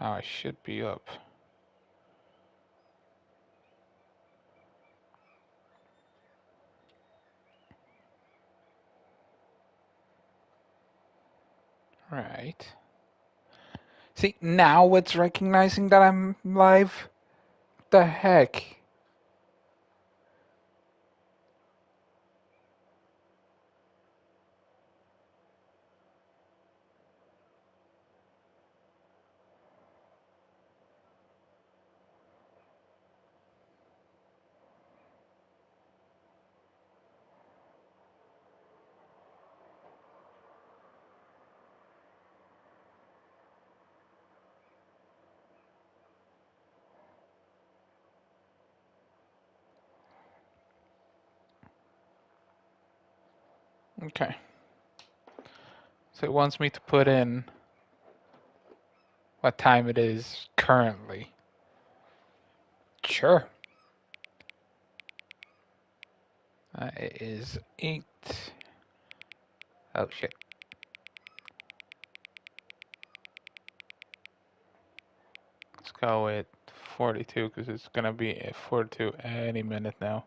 Now I should be up. Right. See, now it's recognizing that I'm live? The heck? Okay. So it wants me to put in what time it is currently. Sure. It is 8. Oh, shit. Let's go with 42 because it's going to be at 42 any minute now.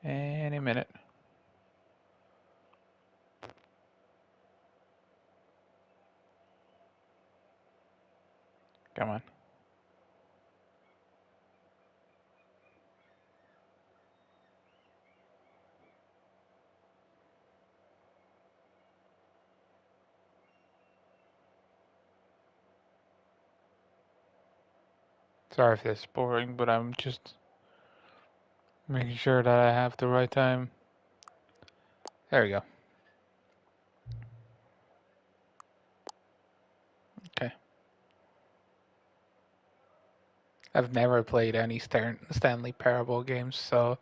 Any minute. Come on. Sorry if this is boring, but I'm just making sure that I have the right time. There we go. Okay. I've never played any Stanley Parable games, so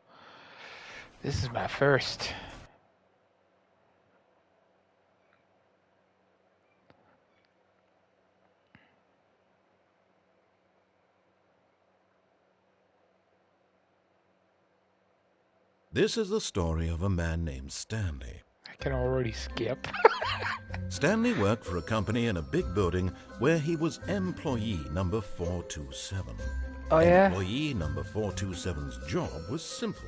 this is my first. This is the story of a man named Stanley. I can already skip. Stanley worked for a company in a big building where he was employee number 427. Oh, yeah? Employee number 427's job was simple.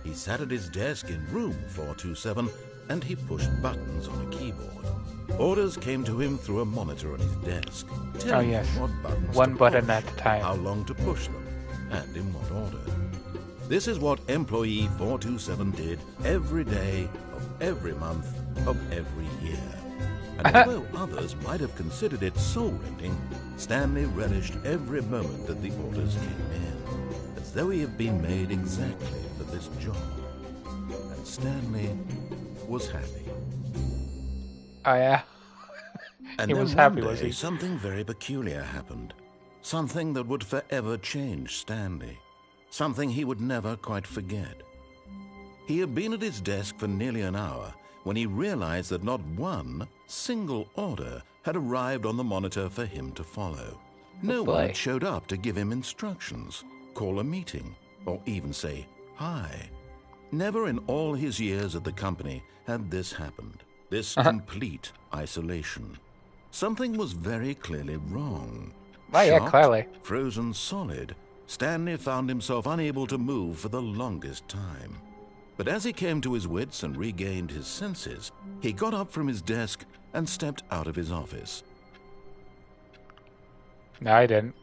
He sat at his desk in room 427 and he pushed buttons on a keyboard. Orders came to him through a monitor on his desk, telling him what buttons One to button push, at a time. how long to push them, and in what order. This is what employee 427 did every day of every month of every year. And although others might have considered it soul-rending, Stanley relished every moment that the orders came in, as though he had been made exactly for this job. And Stanley was happy. Oh, yeah? And He then was happy, one was day, he? something very peculiar happened. Something that would forever change Stanley. Something he would never quite forget. He had been at his desk for nearly an hour when he realized that not one single order had arrived on the monitor for him to follow. No one had showed up to give him instructions, call a meeting, or even say hi. Never in all his years at the company had this happened, this complete isolation. Something was very clearly wrong. Oh, yeah, Shocked, clearly. frozen solid, Stanley found himself unable to move for the longest time. But as he came to his wits and regained his senses, he got up from his desk and stepped out of his office. No, I didn't.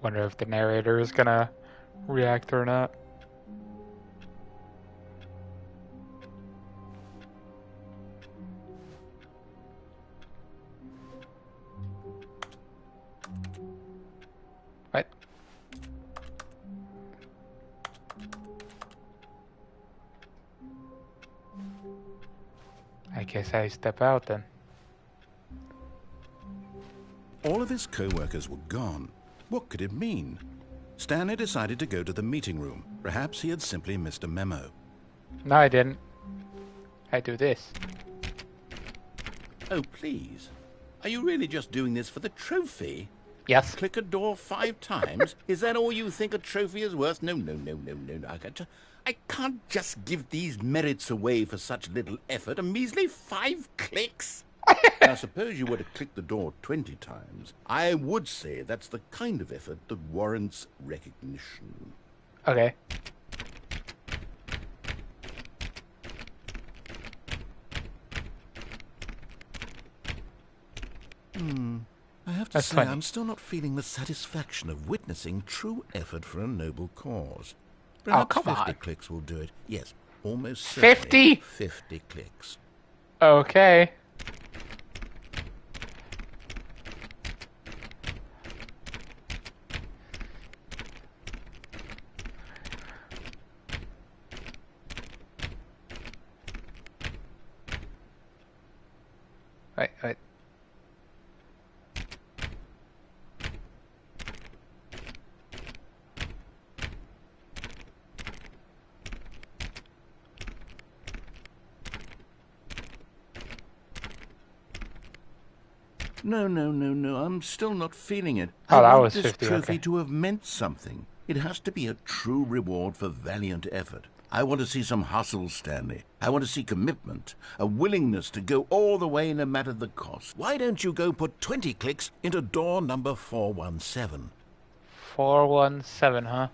Wonder if the narrator is gonna react or not. What? I guess I step out then. All of his co-workers were gone. What could it mean? Stanley decided to go to the meeting room. Perhaps he had simply missed a memo. No, I didn't. I do this. Oh, please. Are you really just doing this for the trophy? Yes. Click a door 5 times? Is that all you think a trophy is worth? No. I can't just give these merits away for such little effort. A measly 5 clicks? Now, suppose you were to click the door 20 times. I would say that's the kind of effort that warrants recognition. Okay. I have to That's say, 20. I'm still not feeling the satisfaction of witnessing true effort for a noble cause. Oh, Perhaps come 50 on. clicks will do it. Yes, almost certainly 50? 50 clicks. Okay. Wait. No. I'm still not feeling it. Oh, I that want was this 50, trophy okay. to have meant something. It has to be a true reward for valiant effort. I want to see some hustle, Stanley. I want to see commitment, a willingness to go all the way no matter the cost. Why don't you go put 20 clicks into door number 417? 417, huh?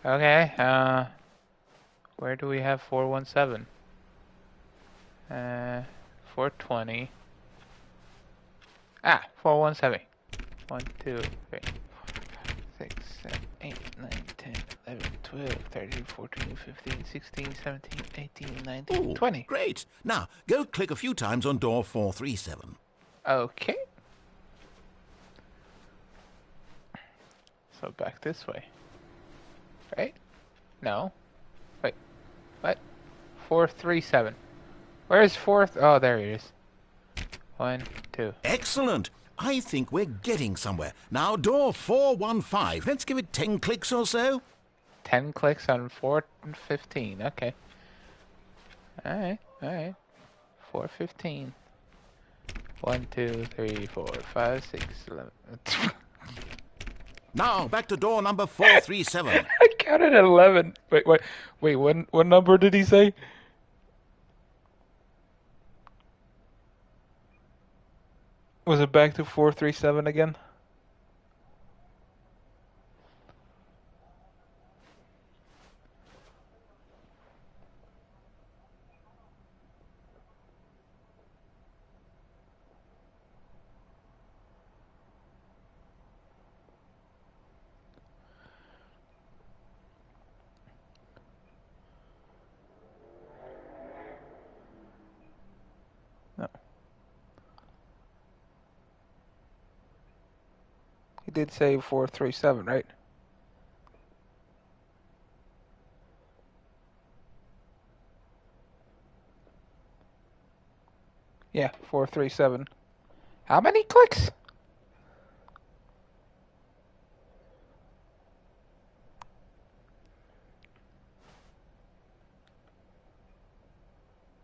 Okay, where do we have 417? 420. Ah, 417. 1, 2, 3, 6, 7, 8, 9, 10, 11, 12, 13, 14, 15, 16, 17, 18, 19, Ooh, 20. great. Now, go click a few times on door 437. Okay. So back this way. Right? No. Wait. What? 437. Where's fourth? Oh, there he is. 1, 2. Excellent. I think we're getting somewhere. Now, door 415. Let's give it 10 clicks or so. 10 clicks on 415. Okay. Alright. 415. 1, 2, 3, 4, 5, 6, 11. Now, back to door number 437. I counted 11. Wait. What number did he say? Was it back to 437 again? No. He did say 437, right? Yeah, 437. How many clicks?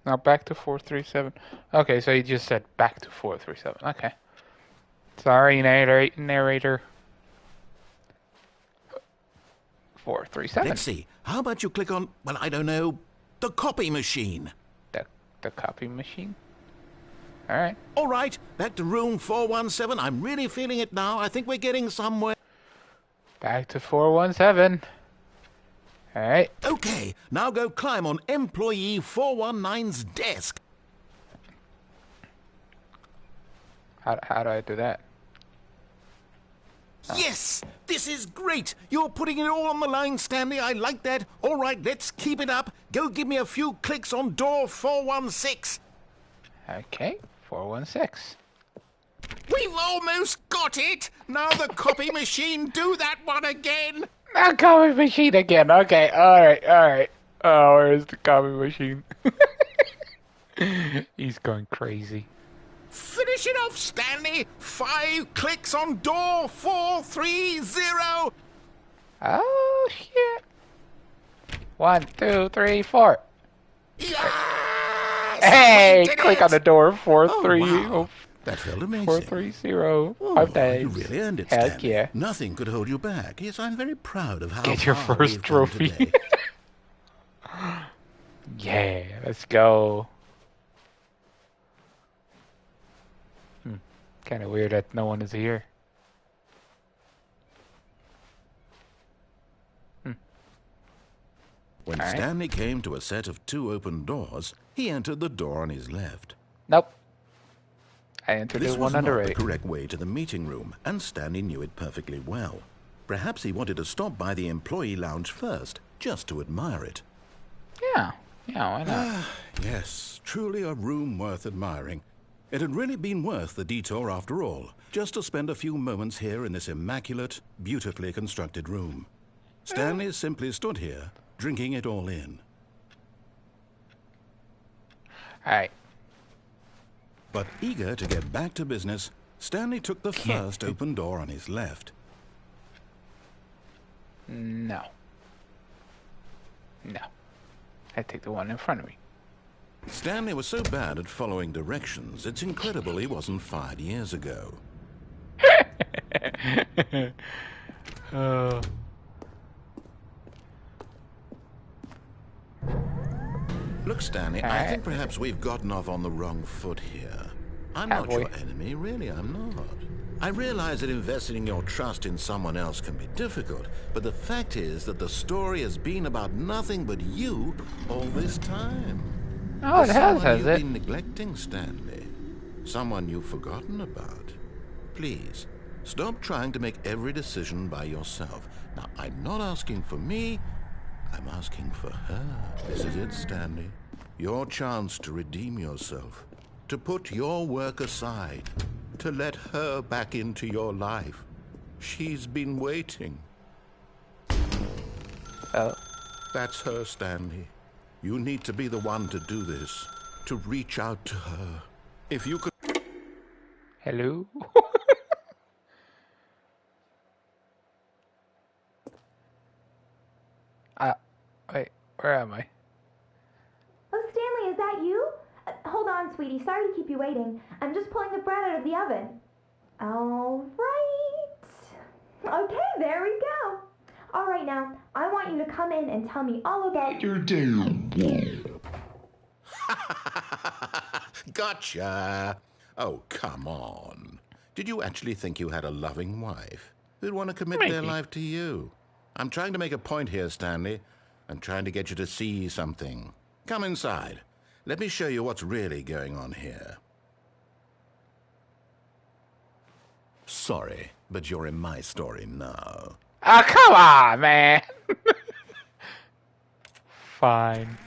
Now back to 437. Okay, so he just said back to 437. Okay. Sorry, narrator. 437. Let's see. How about you click on, well, I don't know, the copy machine? The copy machine? Alright. All right, back to room 417. I'm really feeling it now. I think we're getting somewhere. Back to 417. Alright. Okay, now go climb on employee 419's desk. How do I do that? Yes, this is great. You're putting it all on the line, Stanley. I like that. All right, let's keep it up. Go give me a few clicks on door 416. Okay, 416. We've almost got it. Now the copy machine, do that one again. Now copy machine again. Okay, alright. Oh, where's the copy machine? He's going crazy. Finish it off, Stanley. 5 clicks on door 430. Oh, shit. 1, 2, 3, 4. Yes! Hey, We did click it! on the door. 4, Oh, 3. wow. That felt amazing. 430. Oh, 5 you days. really earned it, Heck Stanley. yeah. Nothing could hold you back. Yes, I'm very proud of how Get your far first we've come trophy. today. Yeah, let's go. Kind of weird that no one is here. When All right. Stanley came to a set of 2 open doors, he entered the door on his left. Nope. I entered This the was one on the not the right. correct way to the meeting room, and Stanley knew it perfectly well. Perhaps he wanted to stop by the employee lounge first, just to admire it. Yeah. Yeah, why not? Yes, truly a room worth admiring. It had really been worth the detour after all, just to spend a few moments here in this immaculate, beautifully constructed room. Stanley simply stood here, drinking it all in. All right. But eager to get back to business, Stanley took the first open door on his left. No. No. I take the one in front of me. Stanley was so bad at following directions, it's incredible he wasn't fired years ago. Oh. Look, Stanley, I Alright. think perhaps we've gotten off on the wrong foot here. I'm Have not we? your enemy, really, I'm not. I realize that investing your trust in someone else can be difficult, but the fact is that the story has been about nothing but you all this time. Oh, it There's has, someone you've it? been neglecting, Stanley. Someone you've forgotten about. Please, stop trying to make every decision by yourself. Now, I'm not asking for me, I'm asking for her. This is it, Stanley. Your chance to redeem yourself. To put your work aside. To let her back into your life. She's been waiting. Oh. That's her, Stanley. You need to be the one to do this. To reach out to her. If you could... Hello? Wait, where am I? Oh, Stanley, is that you? Hold on, sweetie. Sorry to keep you waiting. I'm just pulling the bread out of the oven. All right. Okay, there we go. All right, now, I want you to come in and tell me all about your day. Gotcha! Oh, come on. Did you actually think you had a loving wife who'd want to commit their Maybe. life to you? I'm trying to make a point here, Stanley. I'm trying to get you to see something. Come inside. Let me show you what's really going on here. Sorry, but you're in my story now. Oh, come on, man. Fine.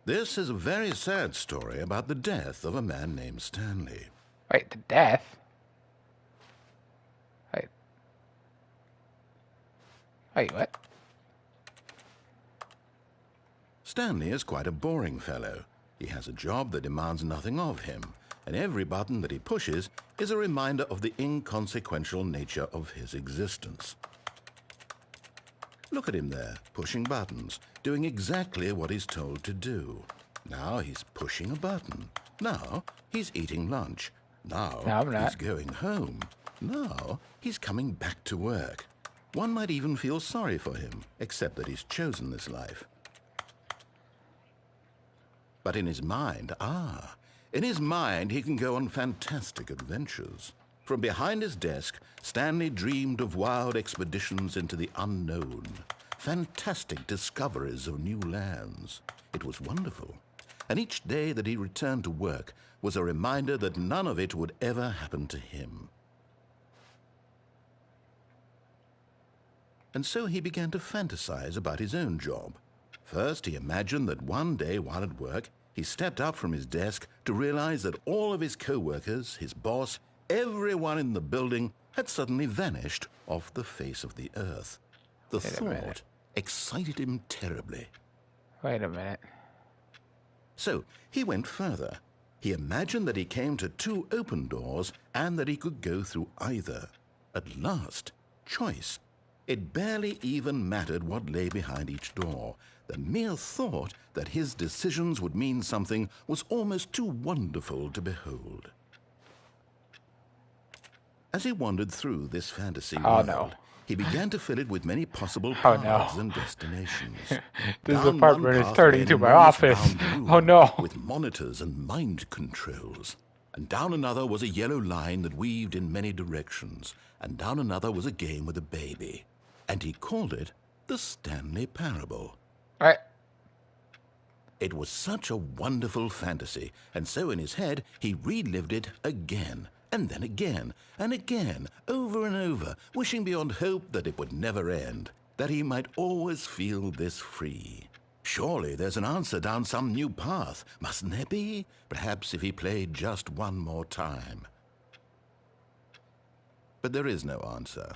This is a very sad story about the death of a man named Stanley. Wait, the death? Wait. Wait, what? Stanley is quite a boring fellow. He has a job that demands nothing of him, and every button that he pushes is a reminder of the inconsequential nature of his existence. Look at him there, pushing buttons, doing exactly what he's told to do. Now he's pushing a button. Now he's eating lunch. Now No, I'm not. he's going home. Now he's coming back to work. One might even feel sorry for him, except that he's chosen this life. But in his mind, in his mind he can go on fantastic adventures. From behind his desk, Stanley dreamed of wild expeditions into the unknown, fantastic discoveries of new lands. It was wonderful. And each day that he returned to work was a reminder that none of it would ever happen to him. And so he began to fantasize about his own job. First, he imagined that one day while at work, he stepped up from his desk to realize that all of his co-workers, his boss, everyone in the building had suddenly vanished off the face of the earth. The Wait a minute. thought excited him terribly. Wait a minute. So he went further. He imagined that he came to 2 open doors and that he could go through either. At last, choice. It barely even mattered what lay behind each door. The mere thought that his decisions would mean something was almost too wonderful to behold. As he wandered through this fantasy Oh world, no. he began to fill it with many possible Oh paths no. and destinations. This Down one apartment is path turning led into an my enormous office. round Oh room no. with monitors and mind controls. And down another was a yellow line that weaved in many directions. And down another was a game with a baby. And he called it the Stanley Parable. Alright. It was such a wonderful fantasy, and so in his head he relived it again, and then again, and again, over and over, wishing beyond hope that it would never end, that he might always feel this free. Surely there's an answer down some new path, mustn't there be? Perhaps if he played just one more time. But there is no answer.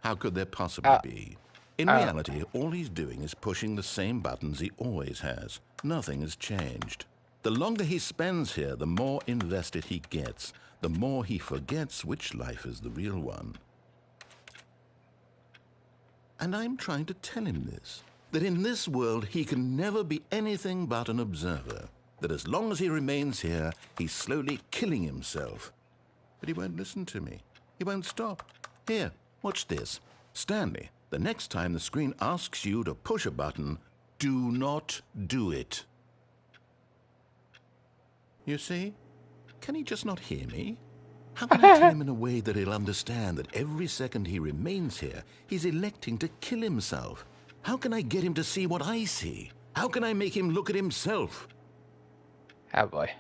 How could there possibly be? In reality, all he's doing is pushing the same buttons he always has. Nothing has changed. The longer he spends here, the more invested he gets, the more he forgets which life is the real one. And I'm trying to tell him this, that in this world he can never be anything but an observer, that as long as he remains here, he's slowly killing himself. But he won't listen to me. He won't stop. Here, watch this. Stanley, the next time the screen asks you to push a button, do not do it. You see? Can he just not hear me? How can I tell him in a way that he'll understand that every second he remains here, he's electing to kill himself? How can I get him to see what I see? How can I make him look at himself? Oh boy.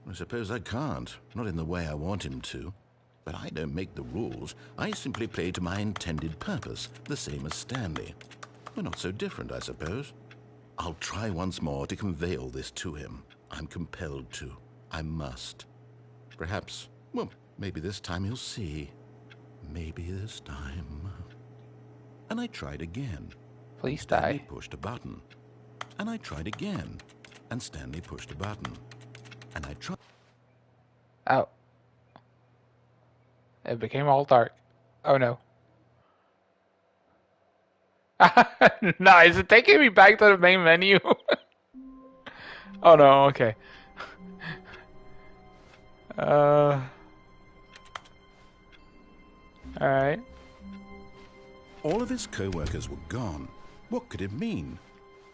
I suppose I can't, not in the way I want him to. But I don't make the rules. I simply play to my intended purpose, the same as Stanley. We're not so different, I suppose. I'll try once more to convey all this to him. I'm compelled to. I must. Perhaps, well, maybe this time he'll see. Maybe this time. And I tried again. Please Stanley die. pushed a button. And I tried again. And Stanley pushed a button. And I tried. Oh. It became all dark. Oh no. Nice. Is it taking me back to the main menu? Oh no, okay. Alright. All of his co-workers were gone. What could it mean?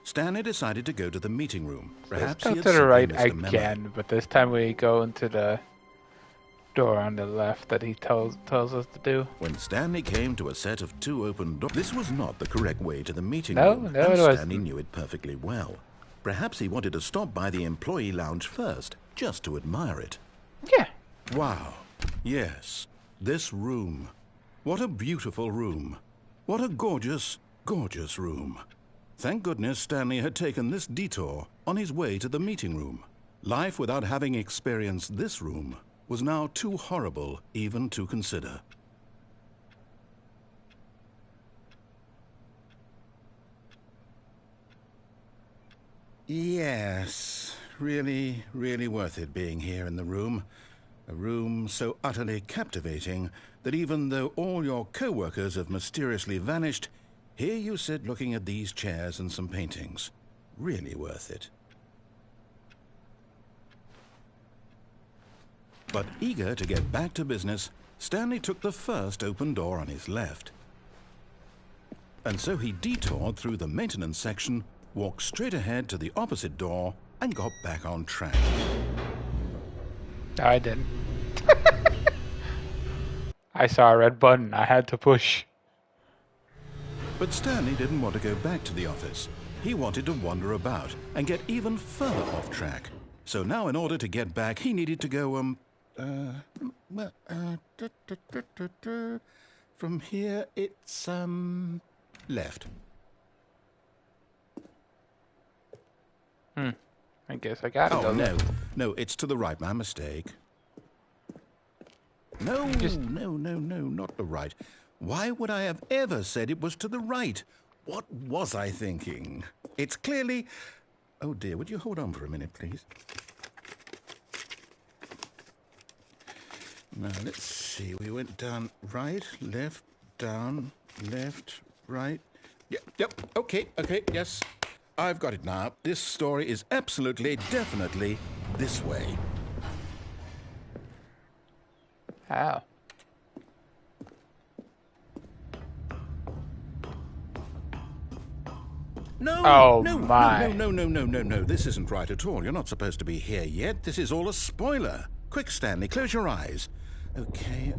Stanley decided to go to the meeting room. Perhaps Let's he go had to the right simply missed a memo. again, but this time we go into the door on the left that he tells us to do. When Stanley came to a set of 2 open doors, this was not the correct way to the meeting No, room, no, and it wasn't. Stanley knew it perfectly well. Perhaps he wanted to stop by the employee lounge first, just to admire it. Yeah. Wow. Yes, this room. What a beautiful room. What a gorgeous, gorgeous room. Thank goodness Stanley had taken this detour on his way to the meeting room. Life without having experienced this room was now too horrible even to consider. Yes, really, really worth it being here in the room. A room so utterly captivating that even though all your co-workers have mysteriously vanished, here you sit looking at these chairs and some paintings. Really worth it. But eager to get back to business, Stanley took the first open door on his left. And so he detoured through the maintenance section, walked straight ahead to the opposite door, and got back on track. No, I didn't. I saw a red button. I had to push. But Stanley didn't want to go back to the office. He wanted to wander about and get even further off track. So now in order to get back, he needed to go, from here it's, left. I guess I gotta go. Oh, no, it's to the right, my mistake. No, no, not the right. Why would I have ever said it was to the right? What was I thinking? It's clearly... Oh dear, would you hold on for a minute, please? Now, let's see. We went down right, left, down, left, right. Yep, okay, yes. I've got it now. This story is absolutely, definitely this way. How? No, Oh no, no, no, my. no, no, no, no, no. This isn't right at all. You're not supposed to be here yet. This is all a spoiler. Quick, Stanley, close your eyes. Okay.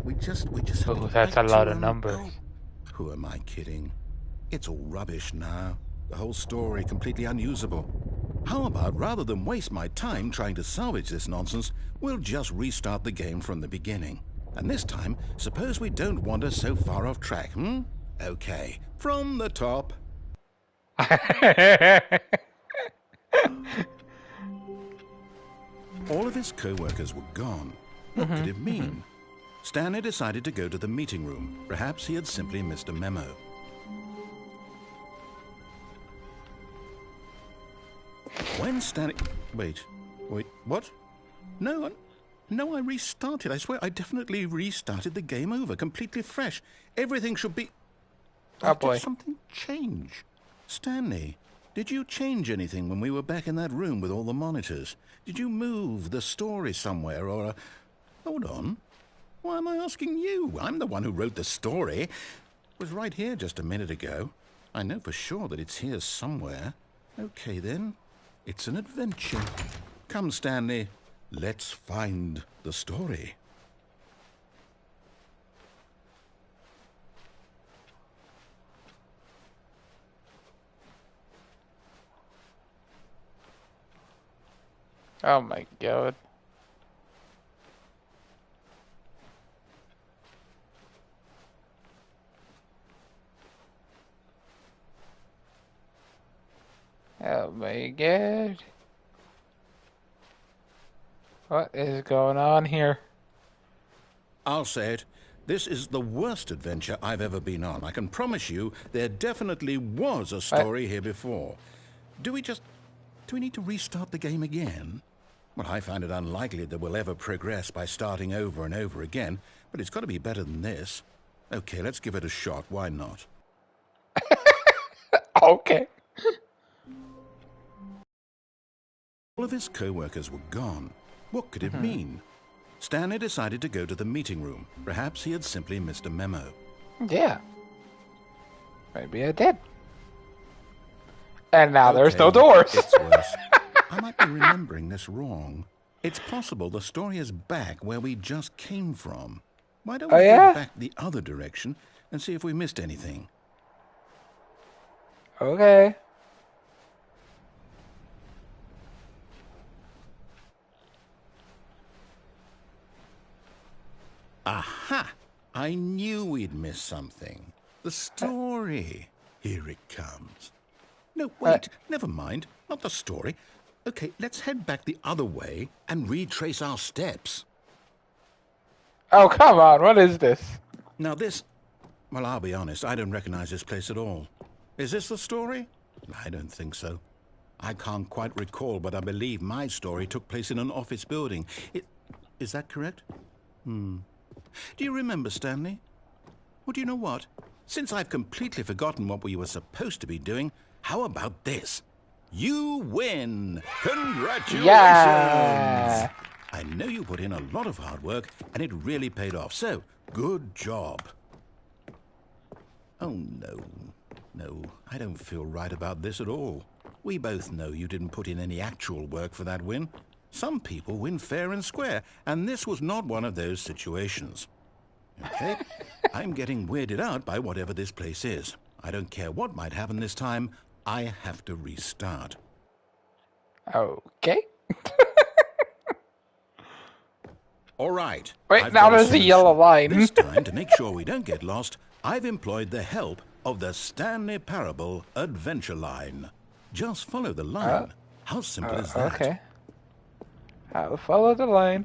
We just Oh, would that's a like lot to, of numbers. oh, who am I kidding? It's all rubbish now. The whole story completely unusable. How about, rather than waste my time trying to salvage this nonsense, we'll just restart the game from the beginning. And this time, suppose we don't wander so far off track, hmm? Okay, from the top. All of his co-workers were gone. What could it mean? Stanley decided to go to the meeting room. Perhaps he had simply missed a memo. When Stanley... Wait, what? No, I restarted. I swear I definitely restarted the game over, completely fresh. Everything should be... Oh boy. Did something change? Stanley, did you change anything when we were back in that room with all the monitors? Did you move the story somewhere or... Hold on. Why am I asking you? I'm the one who wrote the story. It was right here just a minute ago. I know for sure that it's here somewhere. Okay, then. It's an adventure. Come, Stanley. Let's find the story. Oh my god. Oh my god. What is going on here? I'll say it. This is the worst adventure I've ever been on. I can promise you there definitely was a story here before. Do we need to restart the game again? Well, I find it unlikely that we'll ever progress by starting over and over again, but it's got to be better than this. Okay, let's give it a shot. Why not? Okay. All of his co-workers were gone. What could it mean? Stanley decided to go to the meeting room. Perhaps he had simply missed a memo. Yeah. Maybe I did. And now there's no doors. It's worse. I might be remembering this wrong. It's possible the story is back where we just came from. Why don't we go back the other direction and see if we missed anything? Okay. Aha! I knew we'd miss something. The story. Here it comes. No, wait, never mind. Not the story. Okay, let's head back the other way and retrace our steps. Oh, come on. What is this? Now this... Well, I'll be honest, I don't recognize this place at all. Is this the story? I don't think so. I can't quite recall, but I believe my story took place in an office building. Is that correct? Do you remember, Stanley? Well, do you know what? Since I've completely forgotten what we were supposed to be doing, how about this? You win! Congratulations! Yeah! I know you put in a lot of hard work, and it really paid off, so good job. Oh, no. No, I don't feel right about this at all. We both know you didn't put in any actual work for that win. Some people win fair and square, and this was not one of those situations. Okay? I'm getting weirded out by whatever this place is. I don't care what might happen this time. I have to restart. Okay. All right. Wait, I've now got a there's a solution. yellow line. This time, to make sure we don't get lost, I've employed the help of the Stanley Parable Adventure Line. Just follow the line. How simple is that? Okay. I'll follow the line.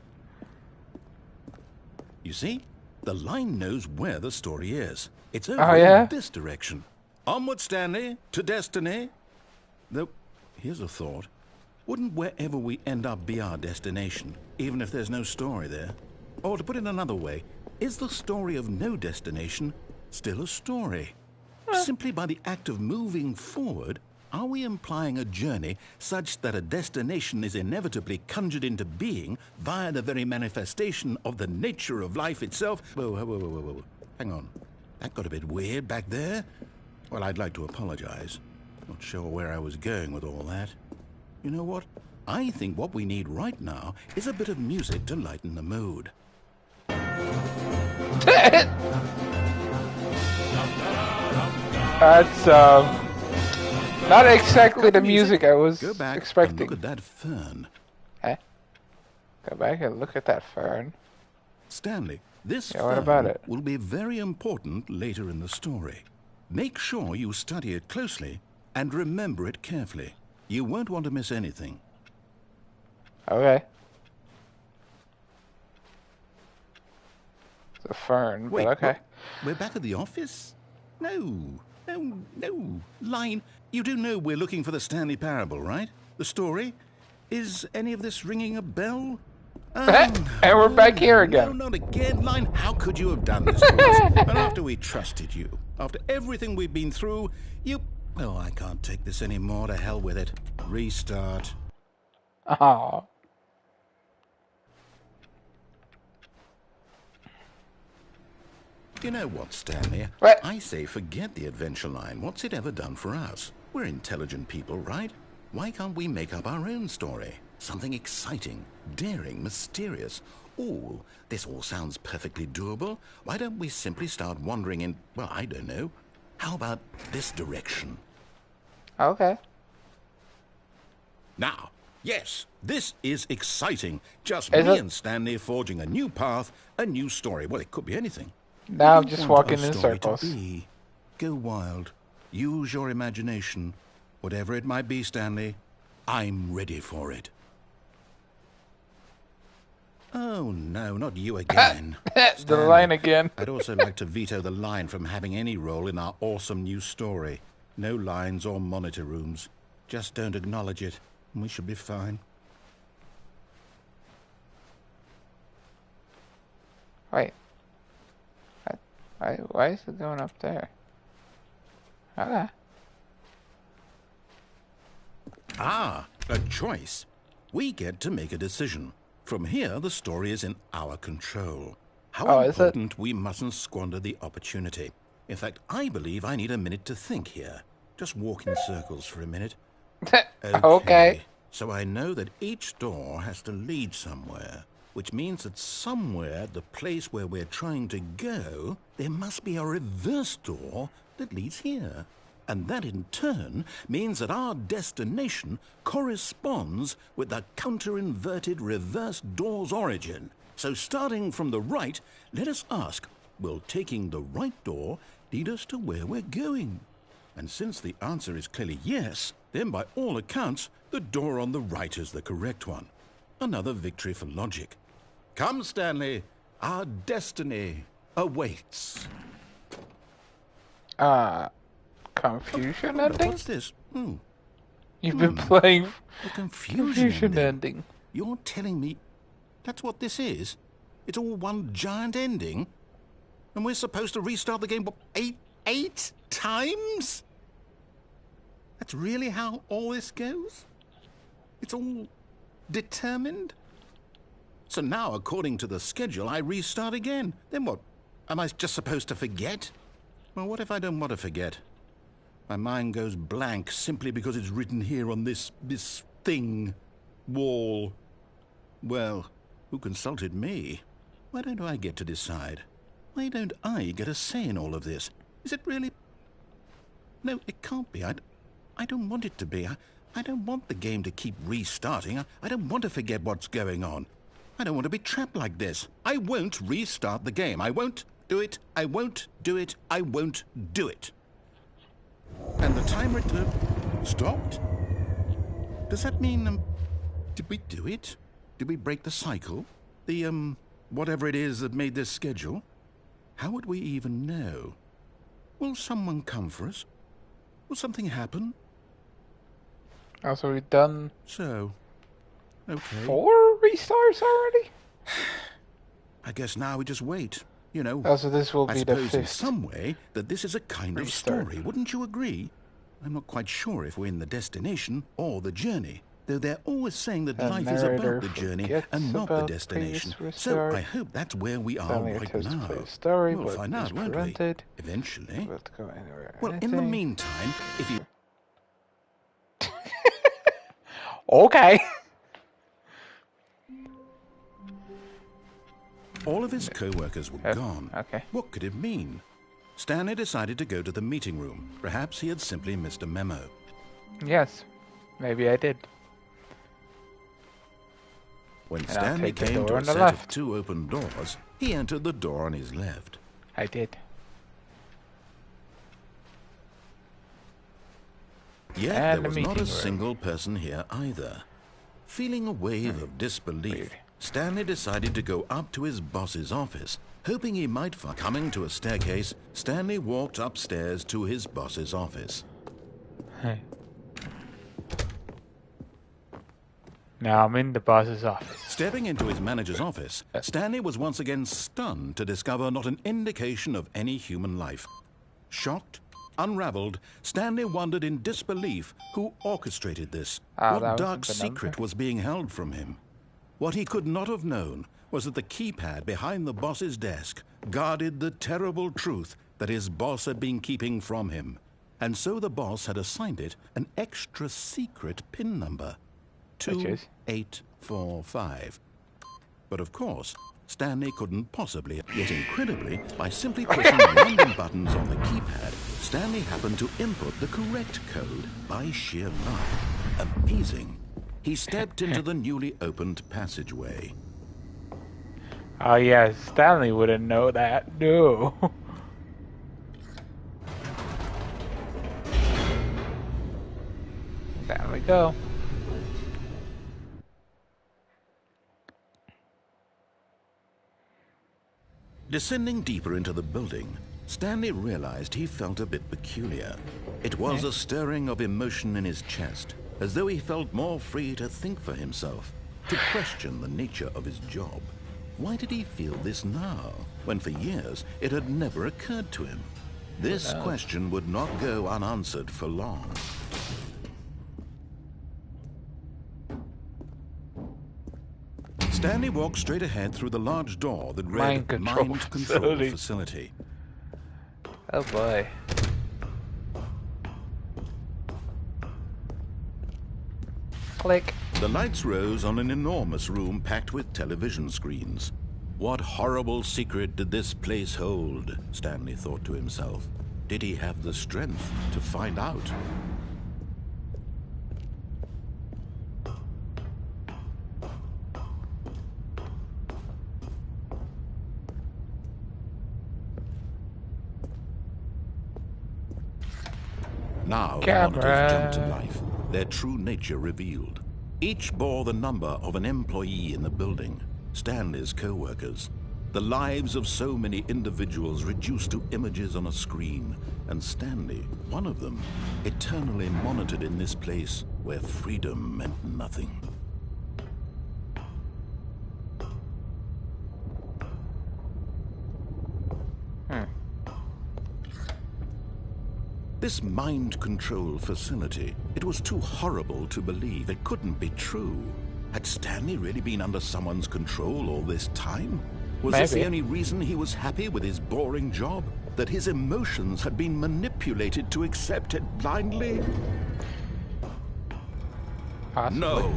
You see? The line knows where the story is. It's over in this direction. Onward, Stanley, to destiny. Though, here's a thought. Wouldn't wherever we end up be our destination, even if there's no story there? Or to put it another way, is the story of no destination still a story? Simply by the act of moving forward, are we implying a journey such that a destination is inevitably conjured into being via the very manifestation of the nature of life itself? Whoa. Hang on. That got a bit weird back there. Well, I'd like to apologize. Not sure where I was going with all that. You know what? I think what we need right now is a bit of music to lighten the mood. That's not exactly the music I was Go back expecting. and look at that fern. Eh? Go back and look at that fern. Stanley, this Yeah, what about it? will be very important later in the story. Make sure you study it closely and remember it carefully. You won't want to miss anything. Okay. It's a fern, Wait, but okay. what? We're back at the office? No. Line, you do know we're looking for the Stanley Parable, right? The story? Is any of this ringing a bell? And we're back here again. No, not again, Line. How could you have done this to us? And after we trusted you, after everything we've been through, you... Oh, I can't take this anymore. To hell with it. Restart. Oh. You know what, Stanley? What? I say forget the adventure line. What's it ever done for us? We're intelligent people, right? Why can't we make up our own story? Something exciting, daring, mysterious. Ooh, this all sounds perfectly doable. Why don't we simply start wandering in, well, I don't know. How about this direction? Okay. Now, yes, this is exciting. Just Is me it? and Stanley forging a new path, a new story. Well, it could be anything. Now I'm What do you just want walking our in story circles. to be? Go wild. Use your imagination. Whatever it might be, Stanley, I'm ready for it. Oh, no, not you again. The Stanley, line again. I'd also like to veto the line from having any role in our awesome new story. No lines or monitor rooms. Just don't acknowledge it, and we should be fine. Wait. Why is it going up there? Okay. Ah, a choice. We get to make a decision. From here, the story is in our control. How Oh, is it? important we mustn't squander the opportunity. In fact, I believe I need a minute to think here. Just walk in circles for a minute. Okay. So I know that each door has to lead somewhere, which means that somewhere, the place where we're trying to go, there must be a reverse door that leads here. And that in turn means that our destination corresponds with the counter-inverted reverse door's origin. So starting from the right, let us ask, will taking the right door lead us to where we're going? And since the answer is clearly yes, then by all accounts, the door on the right is the correct one. Another victory for logic. Come, Stanley, our destiny awaits. Confusion Oh, ending? what's this? Hmm. You've been playing A confusion confusion ending. ending. You're telling me that's what this is? It's all one giant ending? And we're supposed to restart the game, what, eight times? That's really how all this goes? It's all determined? So now, according to the schedule, I restart again. Then what? Am I just supposed to forget? Well, what if I don't want to forget? My mind goes blank simply because it's written here on this thing, wall. Well, who consulted me? Why don't I get to decide? Why don't I get a say in all of this? Is it really? No, it can't be. I don't want it to be. I don't want the game to keep restarting. I don't want to forget what's going on. I don't want to be trapped like this. I won't restart the game. I won't do it. I won't do it. I won't do it. And the timer stopped? Does that mean, did we do it? Did we break the cycle? The, whatever it is that made this schedule? How would we even know? Will someone come for us? Will something happen? Also, we've done So, okay. 4 restarts already? I guess now we just wait. You know, Also, this will I be the suppose in 5th. some way that this is a kind of restart. story. Wouldn't you agree? I'm not quite sure if we're in the destination or the journey, though they're always saying that The life is narrator about the journey forgets and not the about destination. previous So restart. I hope that's where we are Stanley right attempts to now. play a story, We'll but find is out, won't we? prevented. Eventually. Able to go anywhere or Well, in the anything. meantime, if you... Okay. All of his co-workers were gone. Okay. What could it mean? Stanley decided to go to the meeting room. Perhaps he had simply missed a memo. Yes. Maybe I did. When And I'll Stanley take the came door to a on the set left. of 2 open doors, he entered the door on his left. I did. Yet And there the was not a meeting room. single person here either. Feeling a wave of disbelief, Weird. Stanley decided to go up to his boss's office, hoping he might find... Coming to a staircase, Stanley walked upstairs to his boss's office. Now I'm in the boss's office. Stepping into his manager's office, Stanley was once again stunned to discover not an indication of any human life. Shocked, unraveled, Stanley wondered in disbelief who orchestrated this. That What was dark the secret number. was being held from him? What he could not have known was that the keypad behind the boss's desk guarded the terrible truth that his boss had been keeping from him. And so the boss had assigned it an extra secret PIN number. Which is? 2845. But of course, Stanley couldn't possibly. Yet incredibly, by simply pushing random buttons on the keypad, Stanley happened to input the correct code by sheer luck. Amazing. He stepped into the newly opened passageway. Oh yeah, Stanley wouldn't know that. No. There we go. Descending deeper into the building, Stanley realized he felt a bit peculiar. It was a stirring of emotion in his chest, as though he felt more free to think for himself, to question the nature of his job. Why did he feel this now, when for years it had never occurred to him? This question would not go unanswered for long. Stanley walked straight ahead through the large door that read Mind Control Facility. Oh boy. Click. The lights rose on an enormous room packed with television screens. What horrible secret did this place hold? Stanley thought to himself. Did he have the strength to find out? Now the monitors jumped to life, their true nature revealed. Each bore the number of an employee in the building, Stanley's co-workers. The lives of so many individuals reduced to images on a screen, and Stanley, one of them, eternally monitored in this place where freedom meant nothing. This mind control facility, it was too horrible to believe. It couldn't be true. Had Stanley really been under someone's control all this time? Was this the only reason he was happy with his boring job? That his emotions had been manipulated to accept it blindly? Possibly. No.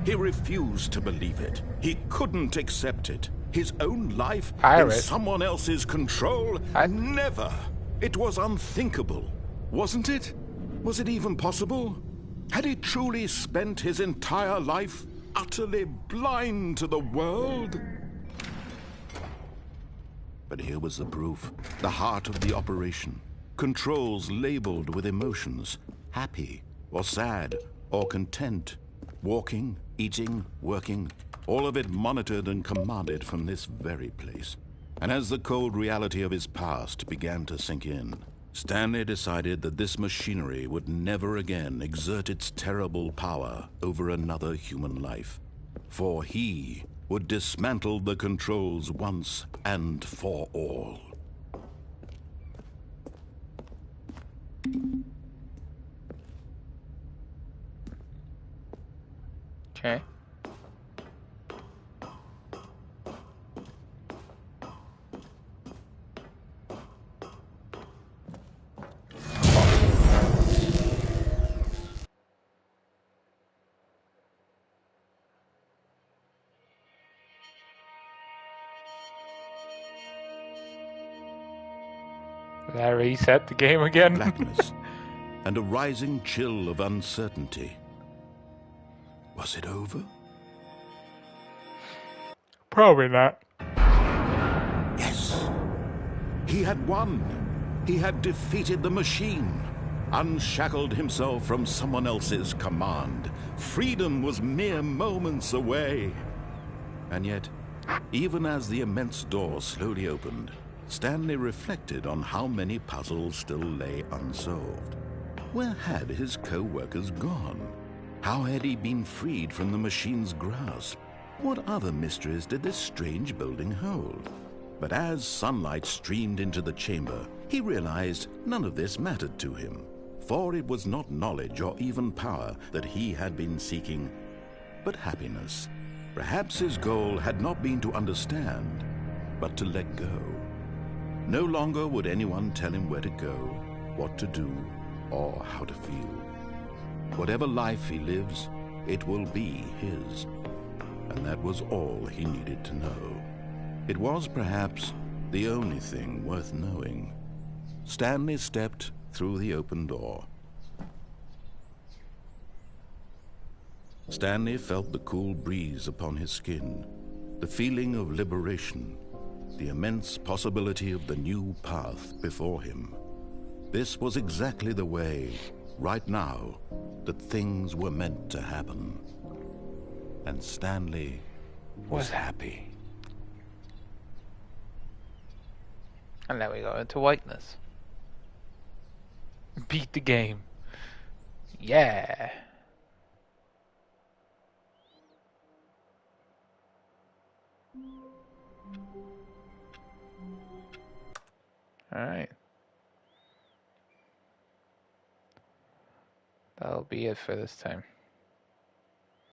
He refused to believe it. He couldn't accept it. His own life in someone else's control? Never. It was unthinkable. Wasn't it? Was it even possible? Had he truly spent his entire life utterly blind to the world? But here was the proof. The heart of the operation. Controls labeled with emotions. Happy, or sad, or content. Walking, eating, working. All of it monitored and commanded from this very place. And as the cold reality of his past began to sink in, Stanley decided that this machinery would never again exert its terrible power over another human life. For he would dismantle the controls once and for all. Okay. Did I reset the game again? blackness, and a rising chill of uncertainty. Was it over? Probably not. Yes. He had won. He had defeated the machine, unshackled himself from someone else's command. Freedom was mere moments away. And yet, even as the immense door slowly opened, Stanley reflected on how many puzzles still lay unsolved. Where had his co-workers gone? How had he been freed from the machine's grasp? What other mysteries did this strange building hold? But as sunlight streamed into the chamber, he realized none of this mattered to him, for it was not knowledge or even power that he had been seeking, but happiness. Perhaps his goal had not been to understand, but to let go. No longer would anyone tell him where to go, what to do, or how to feel. Whatever life he lives, it will be his. And that was all he needed to know. It was perhaps the only thing worth knowing. Stanley stepped through the open door. Stanley felt the cool breeze upon his skin, the feeling of liberation, the immense possibility of the new path before him. This was exactly the way, right now, that things were meant to happen. And Stanley was happy. And now we go into whiteness. Beat the game. Yeah. Alright. That'll be it for this time.